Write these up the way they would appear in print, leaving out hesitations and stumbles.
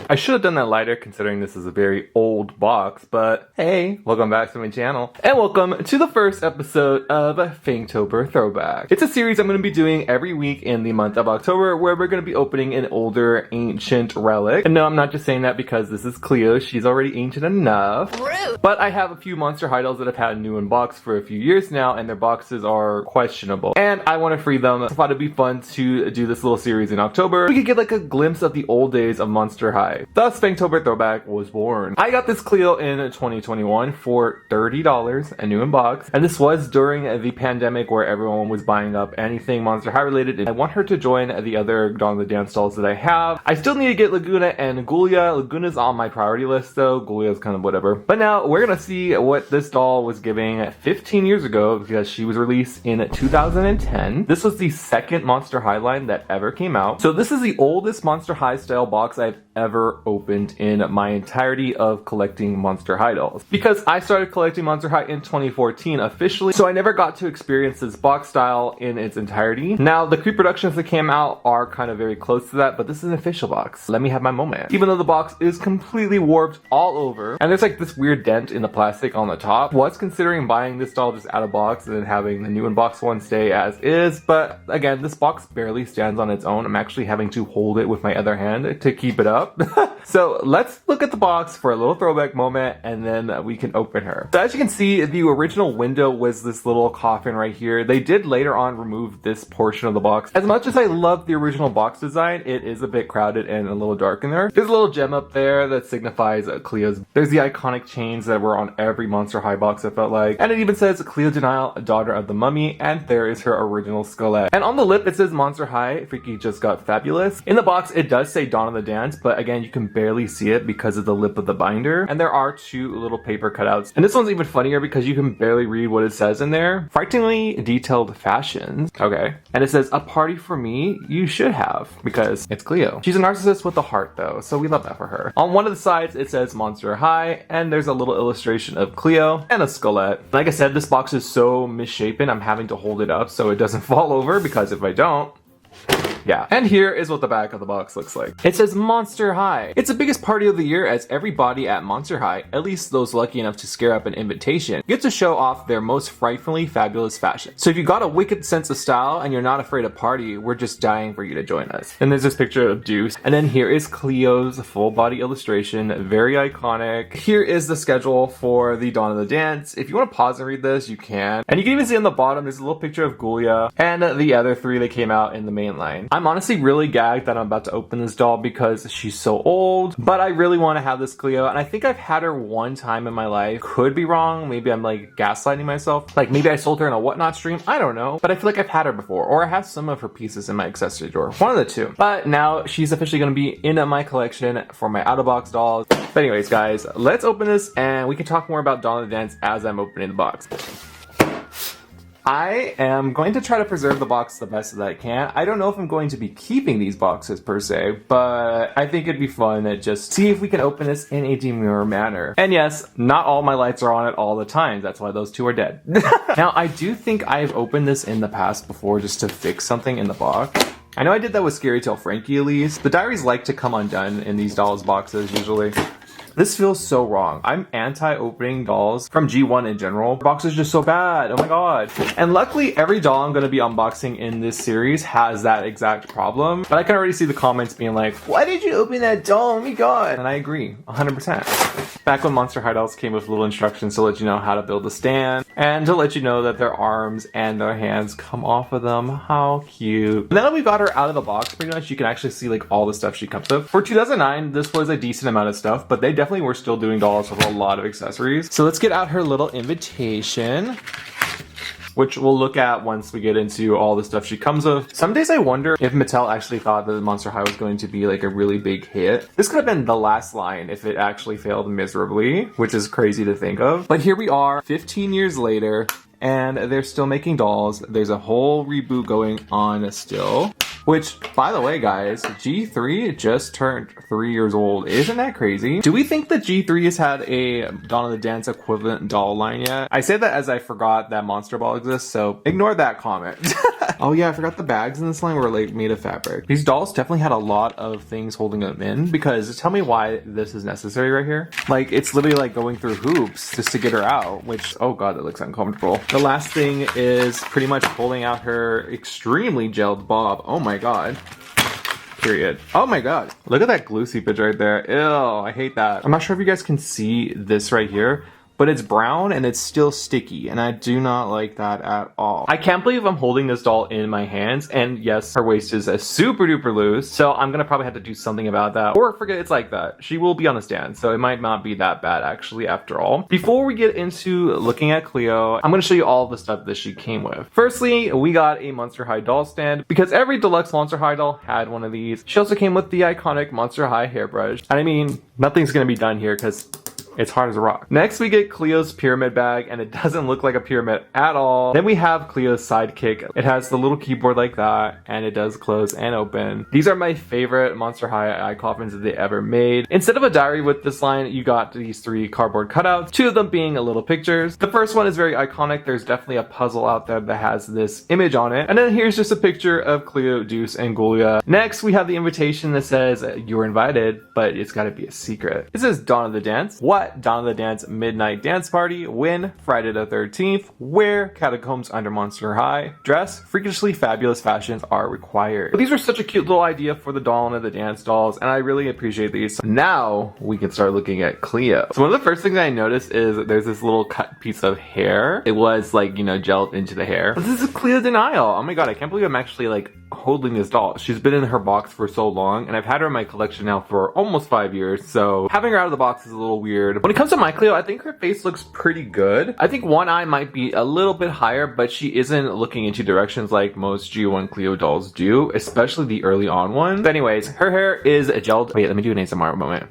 I should have done that lighter considering this is a very old box, but hey, welcome back to my channel. And welcome to the first episode of Fangtober Throwback. It's a series I'm going to be doing every week in the month of October where we're going to be opening an older ancient relic. And no, I'm not just saying that because this is Cleo, she's already ancient enough. Rude. But But I have a few monster high dolls that have had new in box for a few years now, and their boxes are questionable. And I want to free them. I thought it'd be fun to do this little series in October. We could get like a glimpse of the old days of Monster High. Thus, Fangtober Throwback was born. I got this Cleo in 2021 for $30, a new in box. And this was during the pandemic where everyone was buying up anything Monster High related. And I want her to join the other Dawn of the Dance dolls that I have. I still need to get Laguna and Gulia. Laguna's on my priority list though. Gulia's kind of whatever. But now we're gonna see what this doll was giving 15 years ago because she was released in 2010. This was the second Monster High line that ever came out. So this is the oldest Monster High style box I've ever opened in my entirety of collecting Monster High dolls. Because I started collecting Monster High in 2014 officially, so I never got to experience this box style in its entirety. Now, the pre-productions that came out are kind of very close to that, but this is an official box. Let me have my moment. Even though the box is completely warped all over, and there's like this weird dent in the plastic on the top. Was considering buying this doll just out of box and then having the new in box one stay as is, but again, this box barely stands on its own. I'm actually having to hold it with my other hand to keep it up. So let's look at the box for a little throwback moment and then we can open her. So as you can see, the original window was this little coffin right here. They did later on remove this portion of the box. As much as I love the original box design, it is a bit crowded and a little dark in there. There's a little gem up there that signifies Cleo's. There's the iconic chains that were on every Monster High box, I felt like. And it even says Cleo Denial, daughter of the mummy, and there is her original skelet. And on the lip it says Monster High, Freaky just got fabulous. In the box it does say Dawn of the Dance, but again you can barely see it because of the lip of the binder. And there are two little paper cutouts. And this one's even funnier because you can barely read what it says in there. Frighteningly detailed fashions. Okay. And it says, a party for me you should have, because it's Cleo. She's a narcissist with a heart though, so we love that for her. On one of the sides it says Monster High, and there's a little illustration of Cleo and a skelet. Like I said, this box is so misshapen I'm having to hold it up so it doesn't fall over, because if I don't, yeah. And here is what the back of the box looks like. It says Monster High. It's the biggest party of the year as everybody at Monster High, at least those lucky enough to scare up an invitation, get to show off their most frightfully fabulous fashion. So if you got a wicked sense of style and you're not afraid to party, we're just dying for you to join us. And there's this picture of Deuce. And then here is Cleo's full body illustration, very iconic. Here is the schedule for the Dawn of the Dance. If you want to pause and read this, you can. And you can even see on the bottom, there's a little picture of Gulia and the other three that came out in the main line. I'm honestly really gagged that I'm about to open this doll because she's so old, but I really want to have this Cleo, and I think I've had her one time in my life. Could be wrong. Maybe I'm like gaslighting myself. Like maybe I sold her in a whatnot stream. I don't know, but I feel like I've had her before, or I have some of her pieces in my accessory drawer. One of the two. But now she's officially going to be in my collection for my out-of-box dolls. But anyways, guys, let's open this and we can talk more about Dawn of the Dance as I'm opening the box. I am going to try to preserve the box the best that I can. I don't know if I'm going to be keeping these boxes per se, but I think it'd be fun to just see if we can open this in a demure manner. And yes, not all my lights are on at all the time. That's why those two are dead. Now, I do think I've opened this in the past before just to fix something in the box. I know I did that with Scary Tale Frankie at least. The diaries like to come undone in these dolls boxes usually. This feels so wrong. I'm anti-opening dolls from G1 in general. The box is just so bad. Oh my god. And luckily, every doll I'm going to be unboxing in this series has that exact problem. But I can already see the comments being like, why did you open that doll? Oh my god. And I agree, 100%. Back when Monster High dolls came with little instructions to let you know how to build a stand and to let you know that their arms and their hands come off of them. How cute. Now that we got her out of the box, pretty much, you can actually see like all the stuff she comes with. For 2009, this was a decent amount of stuff, but they definitely were still doing dolls with a lot of accessories. So let's get out her little invitation, which we'll look at once we get into all the stuff she comes with. Some days I wonder if Mattel actually thought that Monster High was going to be like a really big hit. This could have been the last line if it actually failed miserably, which is crazy to think of. But here we are 15 years later and they're still making dolls. There's a whole reboot going on still. Which, by the way, guys, G3 just turned 3 years old. Isn't that crazy? Do we think that G3 has had a Dawn of the Dance equivalent doll line yet? I say that as I forgot that Monster Ball exists, so ignore that comment. Oh yeah, I forgot the bags in this line were like made of fabric. These dolls definitely had a lot of things holding them in, because tell me why this is necessary right here. Like, it's literally like going through hoops just to get her out, which, oh god, that looks uncomfortable. The last thing is pretty much pulling out her extremely gelled bob. Oh my god. Period. Oh my god. Look at that glue seepage right there. Ew, I hate that. I'm not sure if you guys can see this right here, but it's brown and it's still sticky, and I do not like that at all. I can't believe I'm holding this doll in my hands, and yes, her waist is a super duper loose, so I'm gonna probably have to do something about that, or forget it's like that. She will be on a stand, so it might not be that bad actually after all. Before we get into looking at Cleo, I'm gonna show you all the stuff that she came with. Firstly, we got a Monster High doll stand, because every deluxe Monster High doll had one of these. She also came with the iconic Monster High hairbrush. And I mean, nothing's gonna be done here because it's hard as a rock. Next, we get Cleo's pyramid bag, and it doesn't look like a pyramid at all. Then we have Cleo's sidekick. It has the little keyboard like that, and it does close and open. These are my favorite Monster High eye coffins that they ever made. Instead of a diary with this line, you got these 3 cardboard cutouts, 2 of them being little pictures. The first one is very iconic. There's definitely a puzzle out there that has this image on it. And then here's just a picture of Cleo, Deuce, and Gulia. Next, we have the invitation that says, "You're invited, but it's gotta be a secret." This is Dawn of the Dance. What? Dawn of the Dance Midnight Dance Party. When? Friday the 13th. Where? Catacombs under Monster High. Dress? Freakishly fabulous fashions are required. But these are such a cute little idea for the Dawn of the Dance dolls, and I really appreciate these. Now we can start looking at Cleo. So one of the first things I noticed is there's this little cut piece of hair. It was like, you know, gelled into the hair. But this is Cleo Denial. Oh my god, I can't believe I'm actually like holding this doll. She's been in her box for so long, and I've had her in my collection now for almost 5 years, so having her out of the box is a little weird. When it comes to my Cleo, I think her face looks pretty good. I think one eye might be a little bit higher, but she isn't looking into directions like most G1 Cleo dolls do, especially the early on ones. But anyways, her hair is gelled. Wait, let me do an ASMR moment.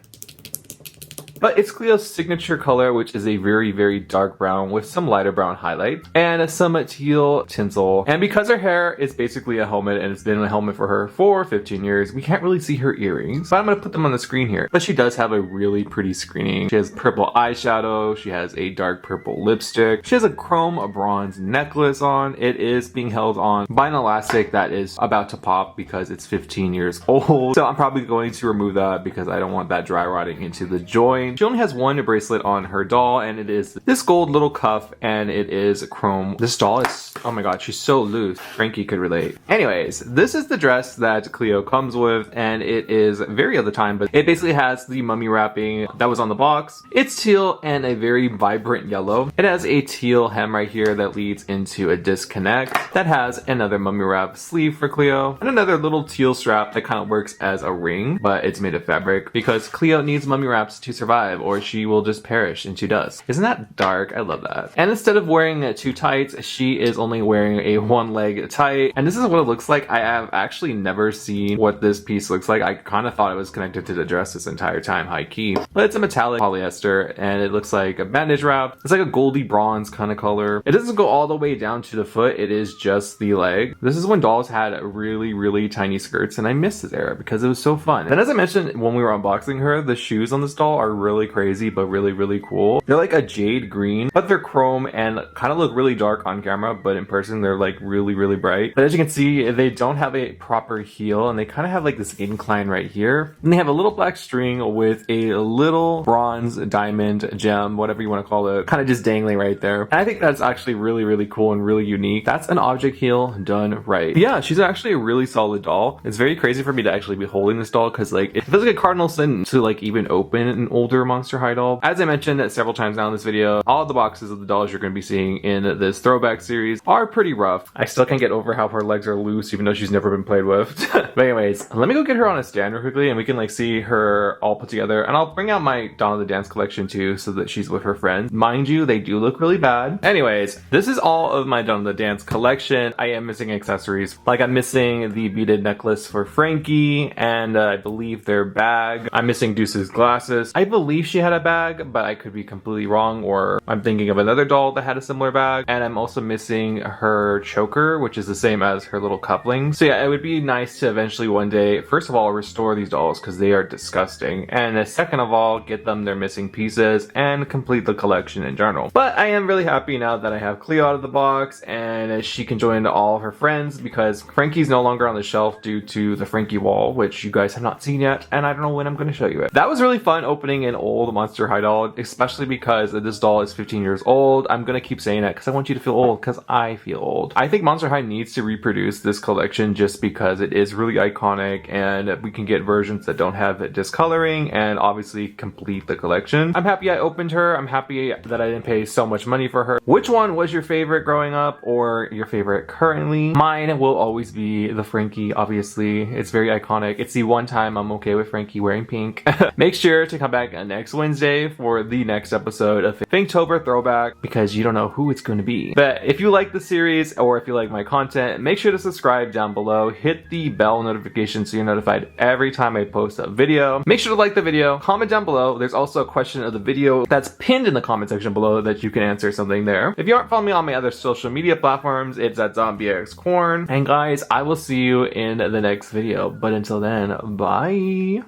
But it's Cleo's signature color, which is a very, very dark brown with some lighter brown highlight and some teal tinsel. And because her hair is basically a helmet, and it's been a helmet for her for 15 years, we can't really see her earrings. But I'm going to put them on the screen here. But she does have a really pretty screening. She has purple eyeshadow. She has a dark purple lipstick. She has a chrome bronze necklace on. It is being held on by an elastic that is about to pop because it's 15 years old. So I'm probably going to remove that because I don't want that dry rotting into the joint. She only has one bracelet on her doll, and it is this gold little cuff, and it is chrome. This doll is, oh my god, she's so loose. Frankie could relate. Anyways, this is the dress that Cleo comes with, and it is very of the time, but it basically has the mummy wrapping that was on the box. It's teal and a very vibrant yellow. It has a teal hem right here that leads into a disconnect that has another mummy wrap sleeve for Cleo, and another little teal strap that kind of works as a ring, but it's made of fabric because Cleo needs mummy wraps to survive, or she will just perish, and she does. Isn't that dark? I love that. And instead of wearing 2 tights, she is only wearing a 1 leg tight, and this is what it looks like. I have actually never seen what this piece looks like. I kind of thought it was connected to the dress this entire time, high key. But it's a metallic polyester, and it looks like a bandage wrap. It's like a goldy bronze kind of color. It doesn't go all the way down to the foot. It is just the leg. This is when dolls had really, really tiny skirts, and I miss this era because it was so fun. And as I mentioned when we were unboxing her, the shoes on this doll are really crazy, but really, really cool. They're like a jade green, but they're chrome and kind of look really dark on camera, but in person they're like really, really bright. But as you can see, they don't have a proper heel, and they kind of have like this incline right here. And they have a little black string with a little bronze diamond gem, whatever you want to call it, kind of just dangling right there. And I think that's actually really, really cool and really unique. That's an object heel done right. But yeah, she's actually a really solid doll. It's very crazy for me to actually be holding this doll because like it feels like a cardinal sin to like even open an older Monster High doll. As I mentioned several times now in this video, all of the boxes of the dolls you're going to be seeing in this throwback series are pretty rough. I still can't get over how her legs are loose even though she's never been played with. But anyways, let me go get her on a stand real quickly and we can like see her all put together, and I'll bring out my Dawn of the Dance collection too so that she's with her friends. Mind you, they do look really bad. Anyways, this is all of my Dawn of the Dance collection. I am missing accessories. Like I'm missing the beaded necklace for Frankie and I believe their bag. I'm missing Deuce's glasses. I believe believe she had a bag, but I could be completely wrong, or I'm thinking of another doll that had a similar bag. And I'm also missing her choker, which is the same as her little coupling. So yeah, it would be nice to eventually one day, first of all, restore these dolls because they are disgusting, and second of all, get them their missing pieces and complete the collection in general. But I am really happy now that I have Cleo out of the box and she can join all her friends, because Frankie's no longer on the shelf due to the Frankie wall, which you guys have not seen yet, and I don't know when I'm going to show you it. That was really fun opening an old Monster High doll, especially because this doll is 15 years old. I'm going to keep saying that because I want you to feel old, because I feel old. I think Monster High needs to reproduce this collection just because it is really iconic, and we can get versions that don't have discoloring and obviously complete the collection. I'm happy I opened her. I'm happy that I didn't pay so much money for her. Which one was your favorite growing up or your favorite currently? Mine will always be the Frankie, obviously. It's very iconic. It's the one time I'm okay with Frankie wearing pink. Make sure to come back next Wednesday for the next episode of Fangtober Throwback, because you don't know who it's going to be. But if you like the series or if you like my content, make sure to subscribe down below. Hit the bell notification so you're notified every time I post a video. Make sure to like the video, comment down below. There's also a question of the video that's pinned in the comment section below that you can answer something there. If you aren't following me on my other social media platforms, it's at ZombieXCorn. And guys, I will see you in the next video. But until then, bye!